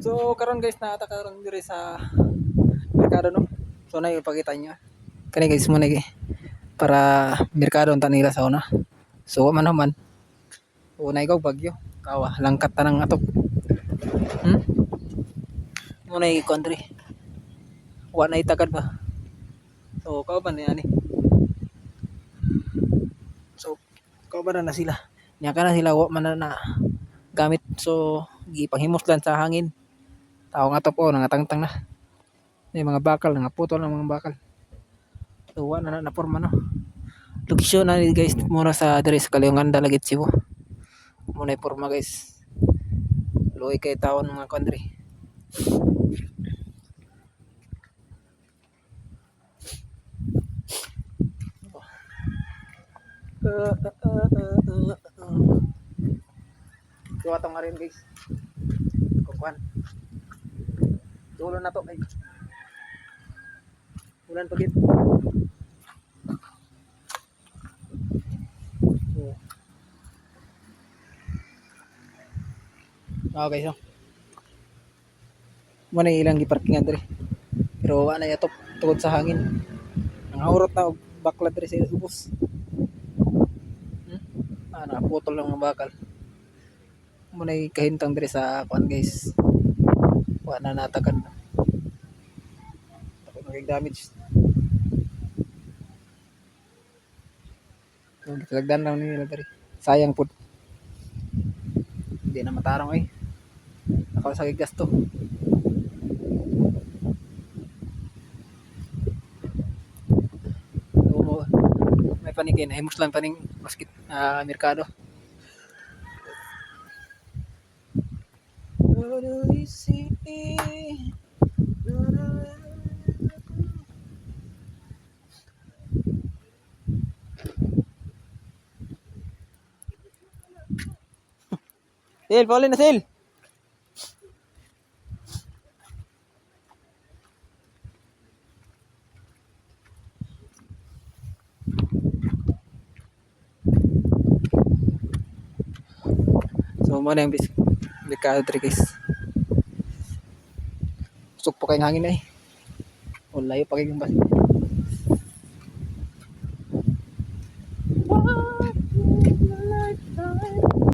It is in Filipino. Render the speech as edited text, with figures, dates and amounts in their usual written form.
So karon guys naata karon diri sa merkado no. So na ipakita niyo. Kani guys mo na para merkado unta nila sa una. So man naman una ikaw bagyo. Kawa langkat ta nang atok. Hmm? Mo na country. Wa na itagad ba. So kaw ba ni ani? So kaw ba na sila? Nya kana sila wa man na gamit so gipanghimos lang sa hangin. Tao nga to po nangatangtang na. May mga bakal nangaputol ng mga bakal. So wa na porma no. Location na ni guys mura sa diri sa Kaliungan Dalagit Cebu. Muna porma guys. Luoy kay taon mga country. Kuha tong arin guys. Kukuan. Tulo na to guys. Ulan pagit. Okay so. Muna ilang giparkingan diri. Pero wala na yatok tungod sa hangin. Nangahurot na og bakla diri sa ubos. Naputol ng mga bakal. Muna kahintang diri sa kuan guys. Wala na natagan. Takot naging damage. Lagdan lang nila diri. Sayang pud. Hindi na matarong eh. Nakasagig gasto. So, may panigin. Himos lang paning basket merkado. What do you see? Sil, Pauline na Sil. So, muna yung merkado diri guys. Usok po kayong hangin eh. O layo pa kayong bas.